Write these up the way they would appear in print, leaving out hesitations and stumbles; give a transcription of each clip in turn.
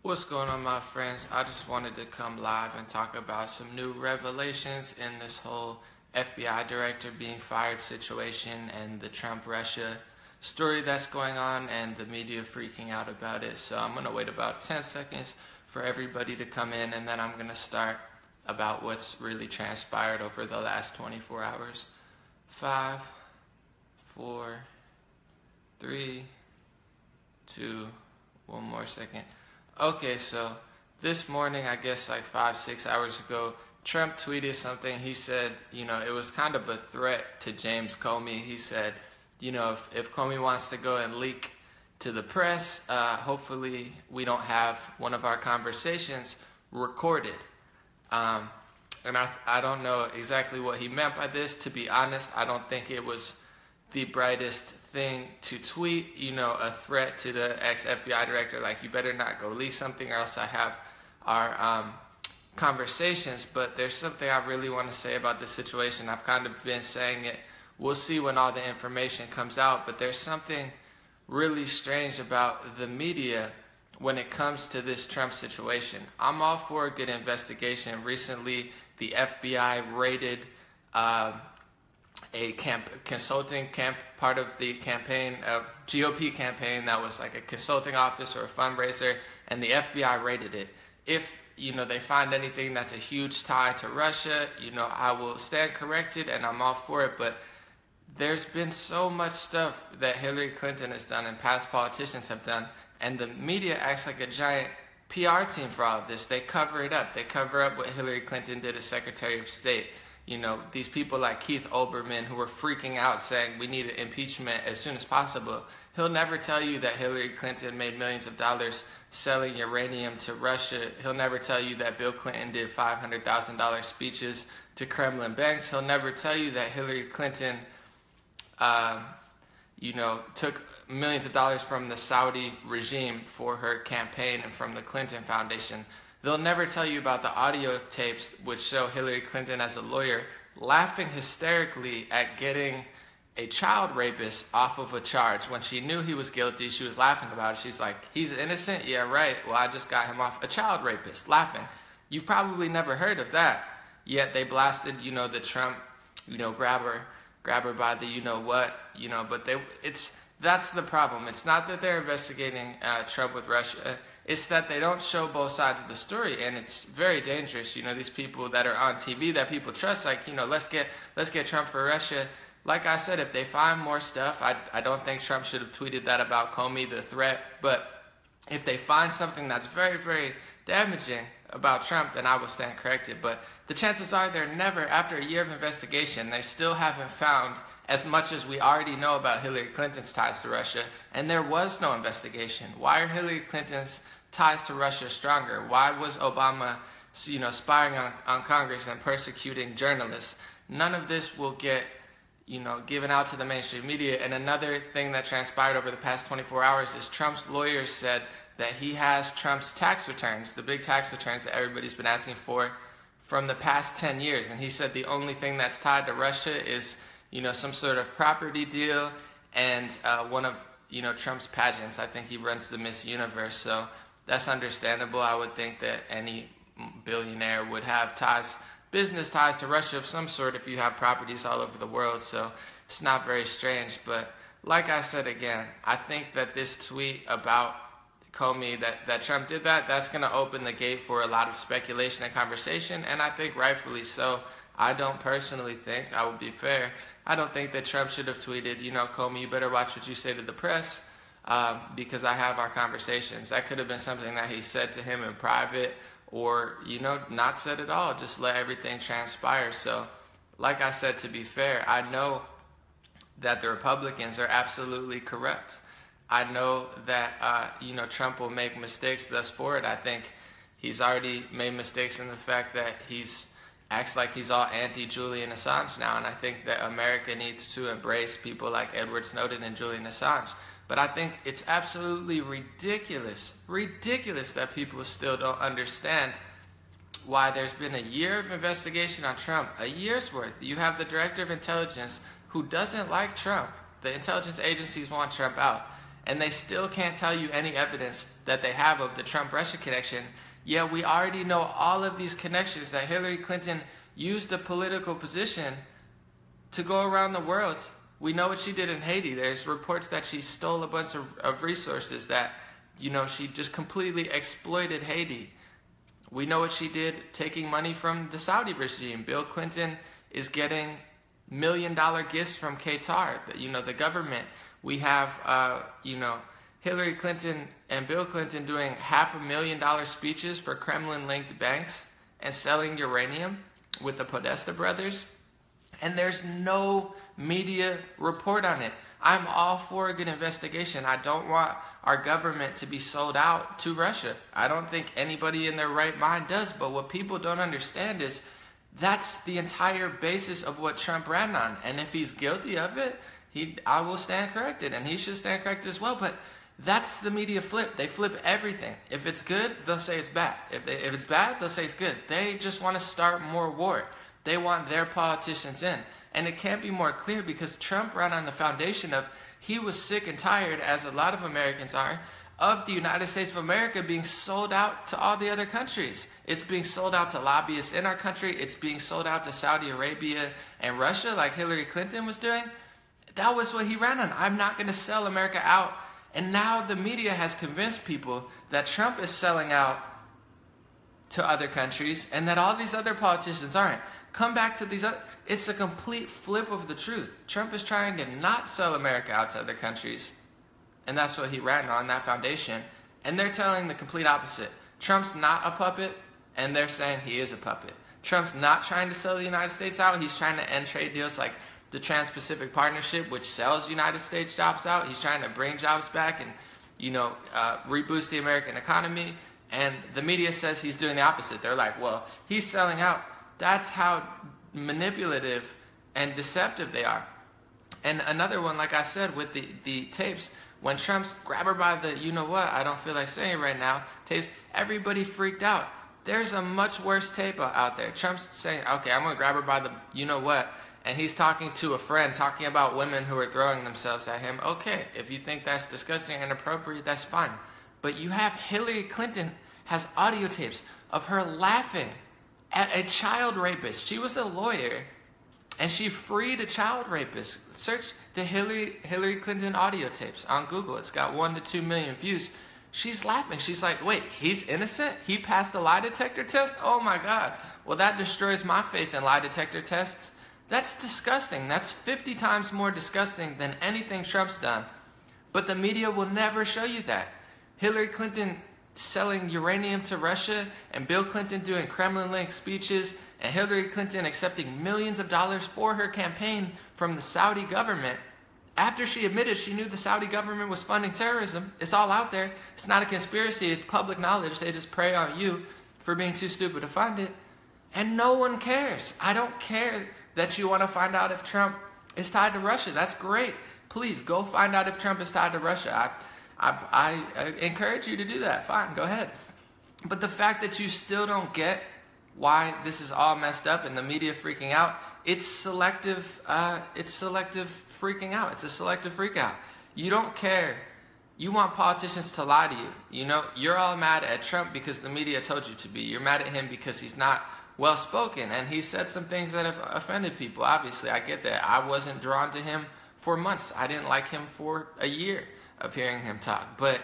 What's going on, my friends? I just wanted to come live and talk about some new revelations in this whole FBI director being fired situation and the Trump-Russia story that's going on and the media freaking out about it. So I'm going to wait about 10 seconds for everybody to come in, and then I'm going to start about what's really transpired over the last 24 hours. 5, 4, 3, 2, one more second. Okay, so this morning, I guess like 5-6 hours ago, Trump tweeted something. He said, it was kind of a threat to James Comey. He said, if Comey wants to go and leak to the press, hopefully we don't have one of our conversations recorded. And I don't know exactly what he meant by this. To be honest, I don't think it was the brightest thing to tweet, a threat to the ex-FBI director, like, you better not go leak something or else I have our conversations. But there's something I really want to say about this situation. I've kind of been saying it. We'll see when all the information comes out, but there's something really strange about the media when it comes to this Trump situation. I'm all for a good investigation. Recently, the FBI raided a consulting part of the campaign, GOP campaign that was like a consulting office or a fundraiser, and the FBI raided it. If they find anything that's a huge tie to Russia, I will stand corrected and I'm all for it. But there's been so much stuff that Hillary Clinton has done and past politicians have done, and the media acts like a giant PR team for all of this. They cover it up. They cover up what Hillary Clinton did as Secretary of State. These people like Keith Olbermann who were freaking out saying we need an impeachment as soon as possible. He'll never tell you that Hillary Clinton made millions of dollars selling uranium to Russia. He'll never tell you that Bill Clinton did $500,000 speeches to Kremlin banks. He'll never tell you that Hillary Clinton took millions of dollars from the Saudi regime for her campaign and from the Clinton Foundation. They'll never tell you about the audio tapes which show Hillary Clinton as a lawyer laughing hysterically at getting a child rapist off of a charge. When she knew he was guilty, she was laughing about it. She's like, he's innocent? Yeah, right. Well, I just got him off. A child rapist, laughing. You've probably never heard of that. Yet they blasted, the Trump, grab her by the you-know-what, but that's the problem. It's not that they're investigating Trump with Russia. It's that they don't show both sides of the story, and it's very dangerous. These people that are on TV that people trust, like, let's get Trump for Russia. Like I said, if they find more stuff, I don't think Trump should have tweeted that about Comey, the threat. But if they find something that's very, very damaging about Trump, then I will stand corrected. But the chances are they're never, after a year of investigation, they still haven't found as much as we already know about Hillary Clinton's ties to Russia, and there was no investigation. Why are Hillary Clinton's ties to Russia stronger? Why was Obama, spying on Congress and persecuting journalists? None of this will get, given out to the mainstream media. And another thing that transpired over the past 24 hours is Trump's lawyers said that he has Trump's tax returns, the big tax returns that everybody's been asking for from the past 10 years. And he said the only thing that's tied to Russia is, some sort of property deal and one of, Trump's pageants. I think he runs the Miss Universe, so that's understandable. I would think that any billionaire would have business ties to Russia of some sort if you have properties all over the world, so it's not very strange. But like I said again, I think that this tweet about Comey, that Trump did that's going to open the gate for a lot of speculation and conversation, and I think rightfully so. I don't personally think, I will be fair, I don't think that Trump should have tweeted, Comey, you better watch what you say to the press because I have our conversations. That could have been something that he said to him in private or, not said at all, just let everything transpire. So, like I said, to be fair, I know that the Republicans are absolutely corrupt. I know that, Trump will make mistakes thus forward. I think he's already made mistakes in the fact that acts like he's all anti-Julian Assange now, and I think that America needs to embrace people like Edward Snowden and Julian Assange. But I think it's absolutely ridiculous that people still don't understand why there's been a year of investigation on Trump, a year's worth. You have the director of intelligence who doesn't like Trump. The intelligence agencies want Trump out. and they still can't tell you any evidence that they have of the Trump-Russia connection. Yeah, we already know all of these connections, that Hillary Clinton used a political position to go around the world. We know what she did in Haiti. There's reports that she stole a bunch of resources, that, you know, she just completely exploited Haiti. We know what she did taking money from the Saudi regime. Bill Clinton is getting $1 million gifts from Qatar, the government. We have, Hillary Clinton and Bill Clinton doing $500,000 speeches for Kremlin-linked banks and selling uranium with the Podesta brothers. And there's no media report on it. I'm all for a good investigation. I don't want our government to be sold out to Russia. I don't think anybody in their right mind does. But what people don't understand is that's the entire basis of what Trump ran on. And if he's guilty of it, I will stand corrected, and he should stand corrected as well. But that's the media flip. They flip everything. If it's good, they'll say it's bad. If it's bad, they'll say it's good. They just want to start more war. They want their politicians in. And it can't be more clear, because Trump ran on the foundation of, he was sick and tired, as a lot of Americans are, of the United States of America being sold out to all the other countries. It's being sold out to lobbyists in our country. It's being sold out to Saudi Arabia and Russia, like Hillary Clinton was doing. That was what he ran on. I'm not going to sell America out. And now the media has convinced people that Trump is selling out to other countries and that all these other politicians aren't. Come back to these other... It's a complete flip of the truth. Trump is trying to not sell America out to other countries. And that's what he ran on, that foundation. And they're telling the complete opposite. Trump's not a puppet, and they're saying he is a puppet. Trump's not trying to sell the United States out. He's trying to end trade deals like the Trans-Pacific Partnership, which sells United States jobs out. He's trying to bring jobs back and, reboost the American economy. And the media says he's doing the opposite. They're like, well, he's selling out. That's how manipulative and deceptive they are. And another one, like I said, with the tapes, when Trump's grab her by the you-know-what, I don't feel like saying it right now, tapes, everybody freaked out. There's a much worse tape out there. Trump's saying, okay, I'm going to grab her by the you-know-what, and he's talking to a friend, talking about women who are throwing themselves at him. Okay, if you think that's disgusting and inappropriate, that's fine. But you have Hillary Clinton has audio tapes of her laughing at a child rapist. She was a lawyer, and she freed a child rapist. Search the Hillary Clinton audio tapes on Google. It's got 1 to 2 million views. She's laughing. She's like, wait, he's innocent? He passed the lie detector test? Oh my God. Well, that destroys my faith in lie detector tests. That's disgusting. That's 50 times more disgusting than anything Trump's done. But the media will never show you that. Hillary Clinton selling uranium to Russia, and Bill Clinton doing Kremlin-linked speeches, and Hillary Clinton accepting millions of dollars for her campaign from the Saudi government. After she admitted she knew the Saudi government was funding terrorism, it's all out there. It's not a conspiracy, it's public knowledge. They just prey on you for being too stupid to fund it. And no one cares. I don't care that you want to find out if Trump is tied to Russia. That's great. Please go find out if Trump is tied to Russia. I encourage you to do that. Fine, go ahead. But the fact that you still don't get why this is all messed up and the media freaking out, it's selective freaking out. It's a selective freak out. You don't care. You want politicians to lie to you. You're all mad at Trump because the media told you to be. You're mad at him because he's not well-spoken, and he said some things that have offended people. Obviously, I get that. I wasn't drawn to him for months. I didn't like him for a year of hearing him talk. But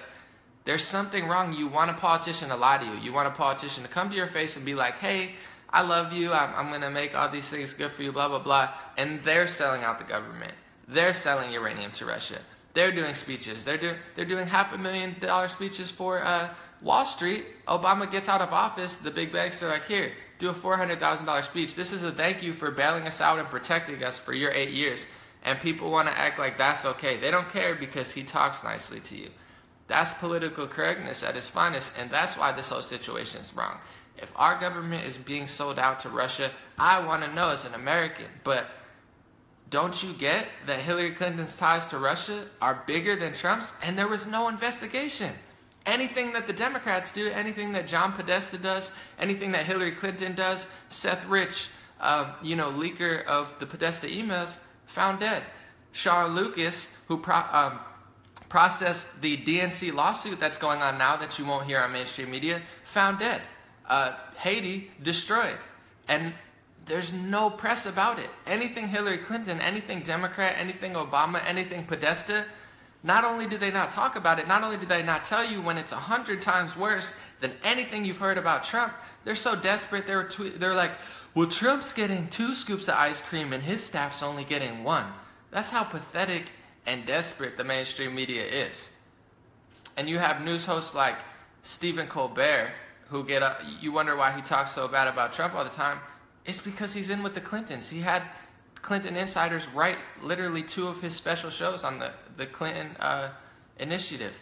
there's something wrong. You want a politician to lie to you. You want a politician to come to your face and be like, hey, I love you. I'm going to make all these things good for you, blah, blah, blah. And they're selling out the government. They're selling uranium to Russia. They're doing speeches. They're doing $500,000 speeches for Wall Street. Obama gets out of office. The big banks are like, here, do a $400,000 speech. This is a thank you for bailing us out and protecting us for your 8 years. And people want to act like that's okay. They don't care because he talks nicely to you. That's political correctness at its finest, and that's why this whole situation is wrong. If our government is being sold out to Russia, I want to know as an American. But don't you get that Hillary Clinton's ties to Russia are bigger than Trump's? And there was no investigation. Anything that the Democrats do, anything that John Podesta does, anything that Hillary Clinton does, Seth Rich, leaker of the Podesta emails, found dead. Sean Lucas, who process the DNC lawsuit that's going on now that you won't hear on mainstream media, found dead. Haiti destroyed. And there's no press about it. Anything Hillary Clinton, anything Democrat, anything Obama, anything Podesta, not only do they not talk about it, not only do they not tell you when it's 100 times worse than anything you've heard about Trump, they're so desperate, they're like, well, Trump's getting 2 scoops of ice cream and his staff's only getting 1. That's how pathetic and desperate the mainstream media is. And you have news hosts like Stephen Colbert, who you wonder why he talks so bad about Trump all the time. It's because he's in with the Clintons. He had Clinton insiders write literally 2 of his special shows on the Clinton initiative.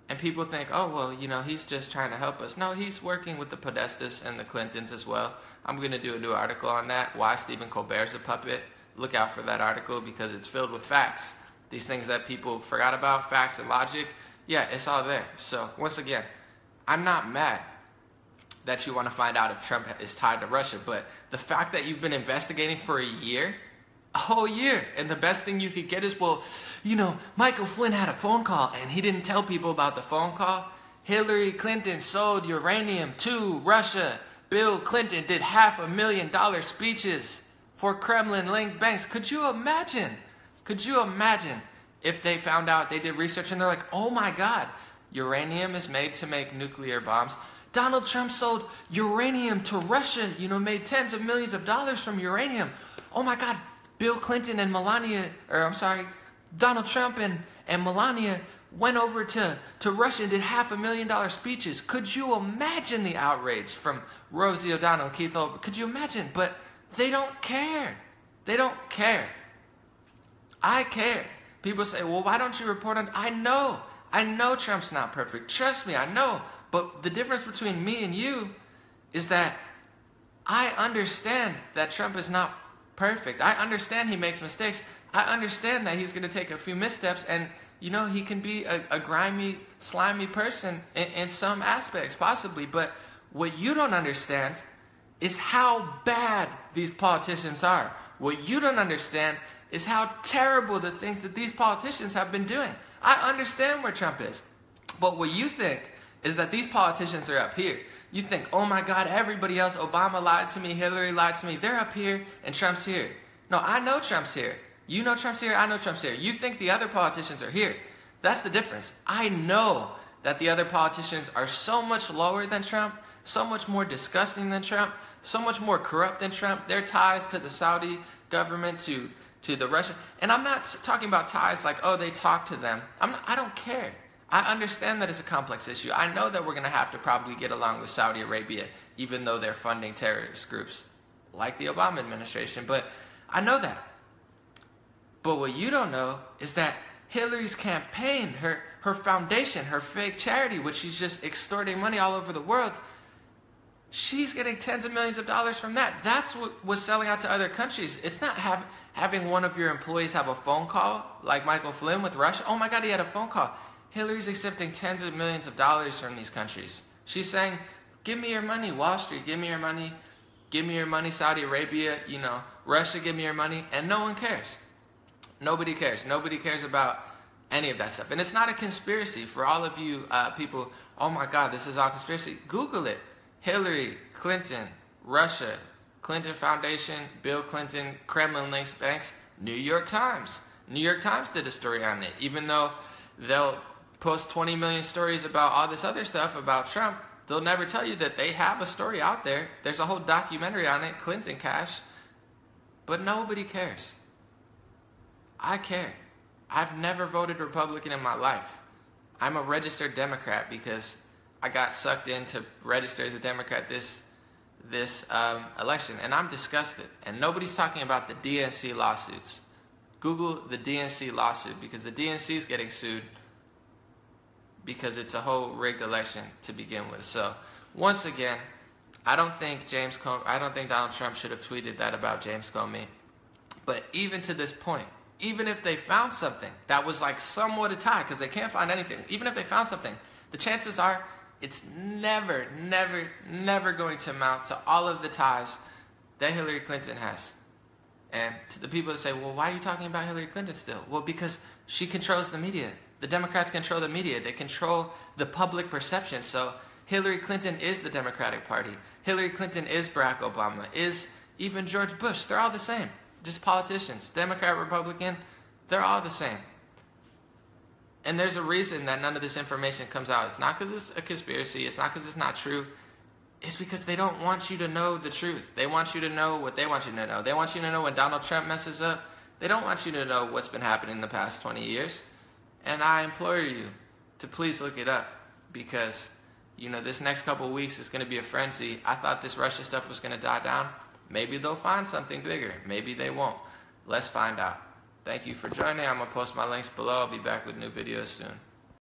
And people think, oh, well, you know, he's just trying to help us. No, he's working with the Podestas and the Clintons as well. I'm going to do a new article on that, why Stephen Colbert's a puppet. Look out for that article because it's filled with facts. These things that people forgot about, facts and logic, yeah, it's all there. So, once again, I'm not mad that you want to find out if Trump is tied to Russia, but the fact that you've been investigating for a whole year, and the best thing you could get is, well, you know, Michael Flynn had a phone call and he didn't tell people about the phone call. Hillary Clinton sold uranium to Russia. Bill Clinton did $500,000 speeches for Kremlin-linked banks. Could you imagine? Could you imagine if they found out, they did research and they're like, oh my God, uranium is made to make nuclear bombs. Donald Trump sold uranium to Russia, you know, made tens of millions of dollars from uranium. Oh my God, Bill Clinton and Donald Trump and Melania went over to Russia and did $500,000 speeches. Could you imagine the outrage from Rosie O'Donnell and Keith Olbermann? Could you imagine? But they don't care. They don't care. I care. People say, well, why don't you report on... I know Trump's not perfect. Trust me, I know. But the difference between me and you is that I understand that Trump is not perfect. I understand he makes mistakes. I understand that he's going to take a few missteps and, you know, he can be a grimy, slimy person in some aspects, possibly. But what you don't understand is how bad these politicians are. What you don't understand is how terrible the things that these politicians have been doing. I understand where Trump is. But what you think is that these politicians are up here. You think, oh my God, everybody else, Obama lied to me, Hillary lied to me, they're up here and Trump's here. No, I know Trump's here. You know Trump's here, I know Trump's here. You think the other politicians are here. That's the difference. I know that the other politicians are so much lower than Trump, so much more disgusting than Trump, so much more corrupt than Trump. Their ties to the Saudi government, to the Russian, and I'm not talking about ties like, oh, they talk to them. I don't care. I understand that it's a complex issue. I know that we're going to have to probably get along with Saudi Arabia, even though they're funding terrorist groups like the Obama administration. But I know that. But what you don't know is that Hillary's campaign, her foundation, her fake charity, which she's just extorting money all over the world, she's getting tens of millions of dollars from that. That's what was selling out to other countries. It's not having one of your employees have a phone call like Michael Flynn with Russia. Oh my God, he had a phone call. Hillary's accepting tens of millions of dollars from these countries. She's saying, give me your money, Wall Street, give me your money. Give me your money, Saudi Arabia, you know, Russia, give me your money. And no one cares. Nobody cares. Nobody cares about any of that stuff. And it's not a conspiracy for all of you people. Oh my God, this is all conspiracy. Google it. Hillary, Clinton, Russia, Clinton Foundation, Bill Clinton, Kremlin links banks, New York Times. New York Times did a story on it. Even though they'll post 20 million stories about all this other stuff about Trump, they'll never tell you that they have a story out there. There's a whole documentary on it, Clinton Cash. But nobody cares. I care. I've never voted Republican in my life. I'm a registered Democrat because I got sucked in to register as a Democrat this election, and I'm disgusted. And nobody's talking about the DNC lawsuits. Google the DNC lawsuit because the DNC is getting sued because it's a whole rigged election to begin with. So once again, I don't think Donald Trump should have tweeted that about James Comey. But even to this point, even if they found something that was like somewhat a tie, because they can't find anything, even if they found something, the chances are it's never, never, never going to amount to all of the ties that Hillary Clinton has. And to the people that say, well, why are you talking about Hillary Clinton still? Well, because she controls the media. The Democrats control the media. They control the public perception. So Hillary Clinton is the Democratic Party. Hillary Clinton is Barack Obama, is even George Bush. They're all the same. Just politicians. Democrat, Republican, they're all the same. And there's a reason that none of this information comes out. It's not because it's a conspiracy. It's not because it's not true. It's because they don't want you to know the truth. They want you to know what they want you to know. They want you to know when Donald Trump messes up. They don't want you to know what's been happening in the past 20 years. And I implore you to please look it up, because, you know, this next couple of weeks is going to be a frenzy. I thought this Russia stuff was going to die down. Maybe they'll find something bigger. Maybe they won't. Let's find out. Thank you for joining. I'm going to post my links below. I'll be back with new videos soon.